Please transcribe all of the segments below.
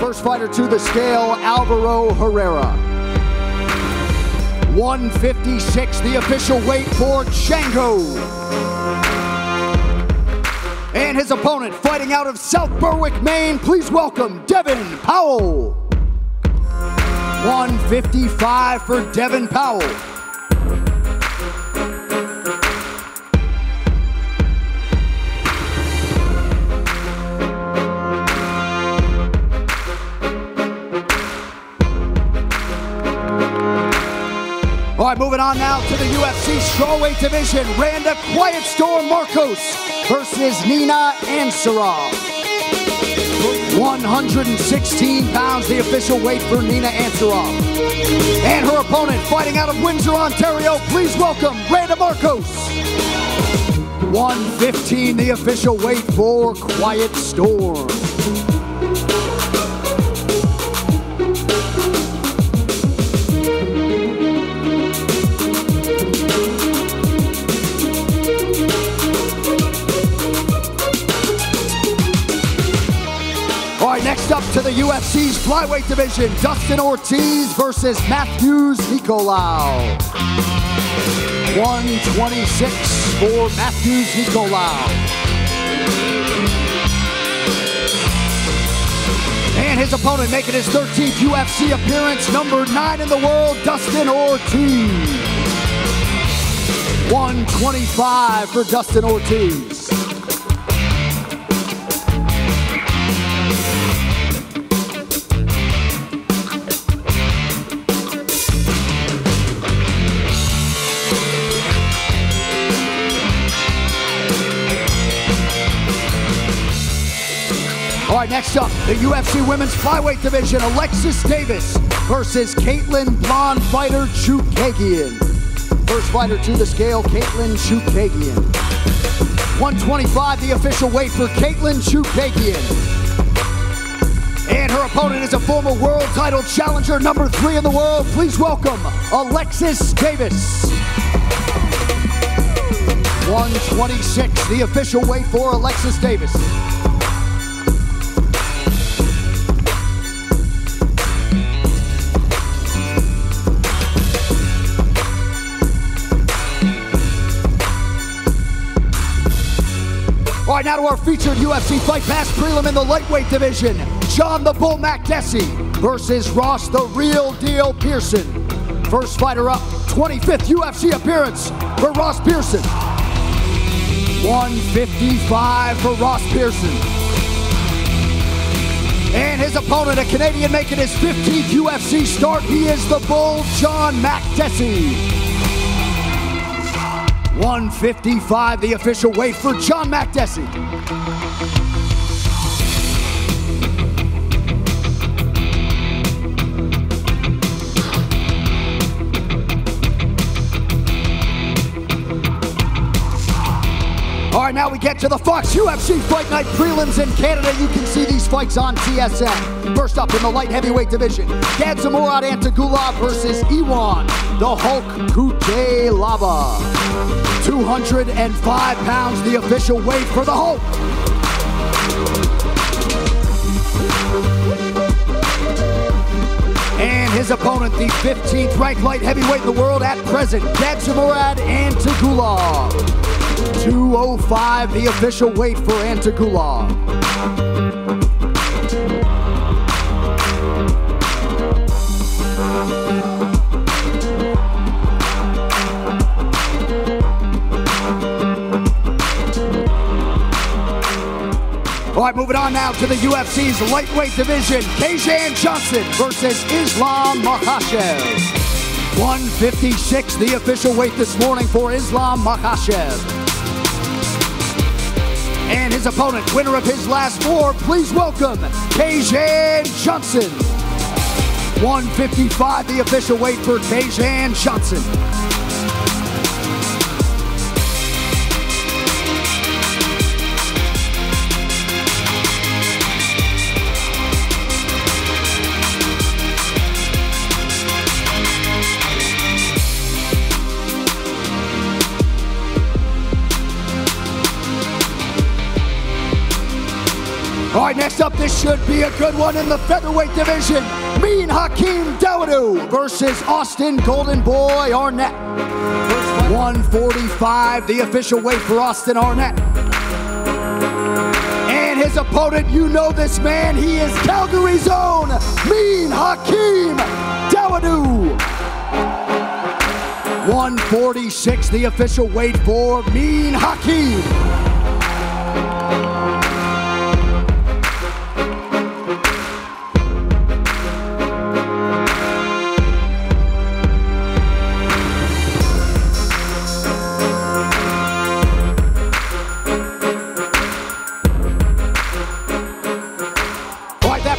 First fighter to the scale, Alvaro Herrera. 156, the official weight for Django. And his opponent, fighting out of South Berwick, Maine, please welcome Devin Powell. 155 for Devin Powell. All right, moving on now to the UFC strawweight division. Randa Quiet Storm Marcos versus Nina Ansarov. 116 pounds, the official weight for Nina Ansarov. And her opponent, fighting out of Windsor, Ontario, please welcome Randa Marcos. 115, the official weight for Quiet Storm. Next up to the UFC's flyweight division, Dustin Ortiz versus Matthews Nicolau. 126 for Matthews Nicolau. And his opponent making his 13th UFC appearance, number 9 in the world, Dustin Ortiz. 125 for Dustin Ortiz. All right, next up, the UFC Women's Flyweight Division, Alexis Davis versus Caitlin Blonde Fighter Chookagian. First fighter to the scale, Caitlin Chookagian. 125, the official weight for Caitlin Chookagian. And her opponent is a former world title challenger, number 3 in the world. Please welcome Alexis Davis. 126, the official weight for Alexis Davis. All right, now to our featured UFC Fight Pass prelim in the lightweight division. John the Bull Makdessi versus Ross the Real Deal Pearson. First fighter up, 25th UFC appearance for Ross Pearson. 155 for Ross Pearson. And his opponent, a Canadian making his 15th UFC start, he is the Bull, John Makdessi. 155, the official weight for John Makdessi. All right, now we get to the Fox UFC Fight Night prelims in Canada. You can see these fights on TSN. First up in the light heavyweight division, Katsumata Antic versus Yvonne, the Hulk Kutelaba. 205 pounds, the official weight for the Hulk. And his opponent, the 15th ranked light heavyweight in the world at present, Katsumata Antic. 205, the official weight for Antic. All right, moving on now to the UFC's lightweight division. Kajan Johnson versus Islam Makhachev. 156, the official weight this morning for Islam Makhachev. And his opponent, winner of his last 4, please welcome Kajan Johnson. 155, the official weight for Kajan Johnson. All right, right, next up, this should be a good one in the featherweight division. Mean Hakeem Dawodu versus Austin Golden Boy Arnett. 145, the official weight for Austin Arnett. And his opponent, you know this man, he is Calgary's own Mean Hakeem Dawodu. 146, the official weight for Mean Hakeem.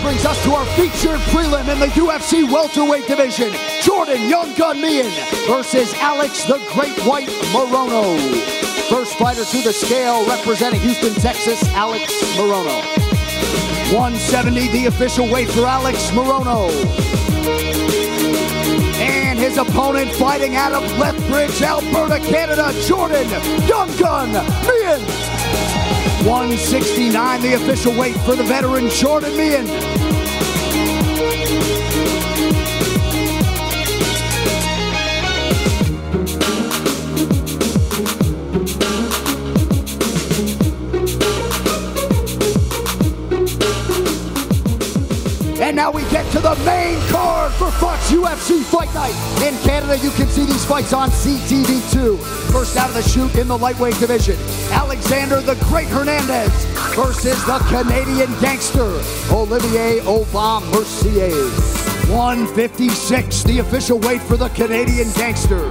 Brings us to our featured prelim in the UFC welterweight division. Jordan Young Gunman versus Alex the Great White Maroni. First fighter to the scale representing Houston, Texas, Alex Maroni. 170, the official weight for Alex Maroni. And his opponent fighting out of Lethbridge, Alberta, Canada, Jordan Young Gunman. 169, the official weight for the veteran Jordan Meehan. And now we get to the main card for Fox UFC Fight Night. In Canada, you can see these fights on CTV2. First out of the chute in the lightweight division, Alexander the Great Hernandez versus the Canadian gangster, Olivier Aubin Mercier. 156, the official weight for the Canadian gangster.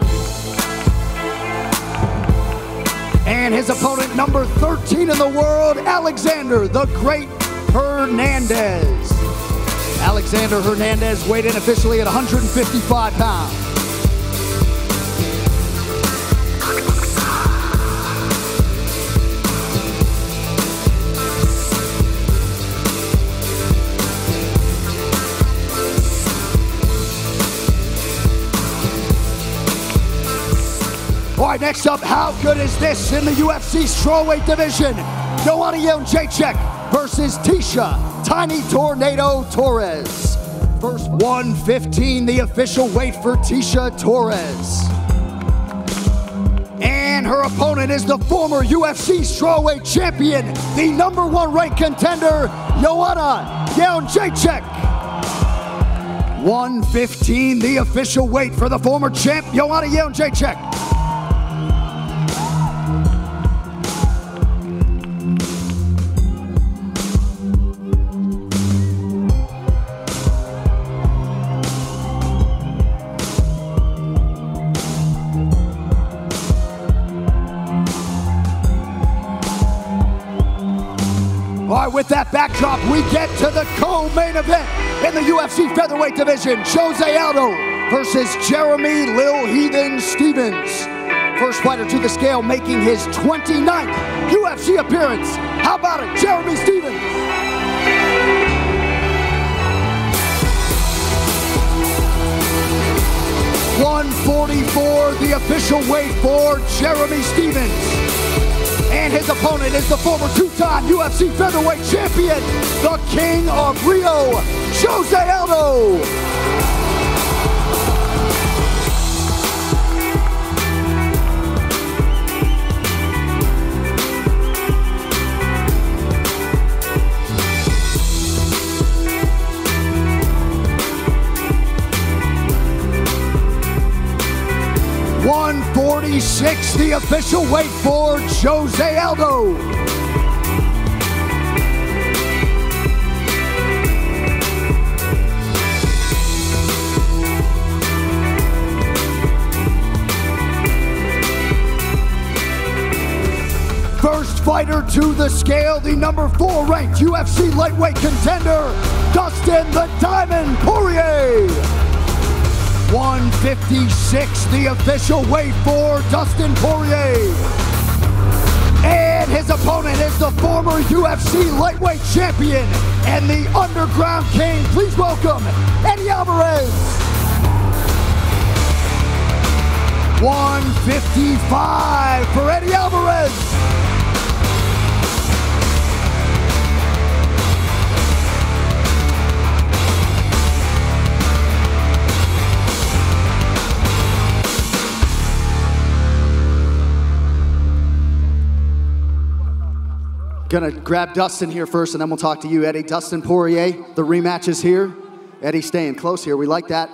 And his opponent, number 13 in the world, Alexander the Great Hernandez. Alexander Hernandez weighed in officially at 155 pounds. All right, next up, how good is this in the UFC strawweight division? Joanna Jędrzejczyk versus Tisha Tiny Tornado Torres. First 115, the official weight for Tisha Torres. And her opponent is the former UFC strawweight champion, the #1 ranked contender, Joanna Jędrzejczyk. 115, the official weight for the former champ, Joanna Jędrzejczyk. All right, with that backdrop, we get to the co-main event in the UFC featherweight division. Jose Aldo versus Jeremy Lil Heathen Stevens. First fighter to the scale, making his 29th UFC appearance. How about it, Jeremy Stevens? .144, the official weight for Jeremy Stevens. And his opponent is the former two-time UFC featherweight champion, the King of Rio, Jose Aldo. .146, the official weight for Jose Aldo. First fighter to the scale, the #4 ranked UFC lightweight contender, Dustin the Diamond Poirier. 156, the official weight for Dustin Poirier. And his opponent is the former UFC lightweight champion and the Underground King. Please welcome Eddie Alvarez. 155 for Eddie Alvarez. Gonna grab Dustin here first, and then we'll talk to you, Eddie. Dustin Poirier, the rematch is here. Eddie staying close here. We like that.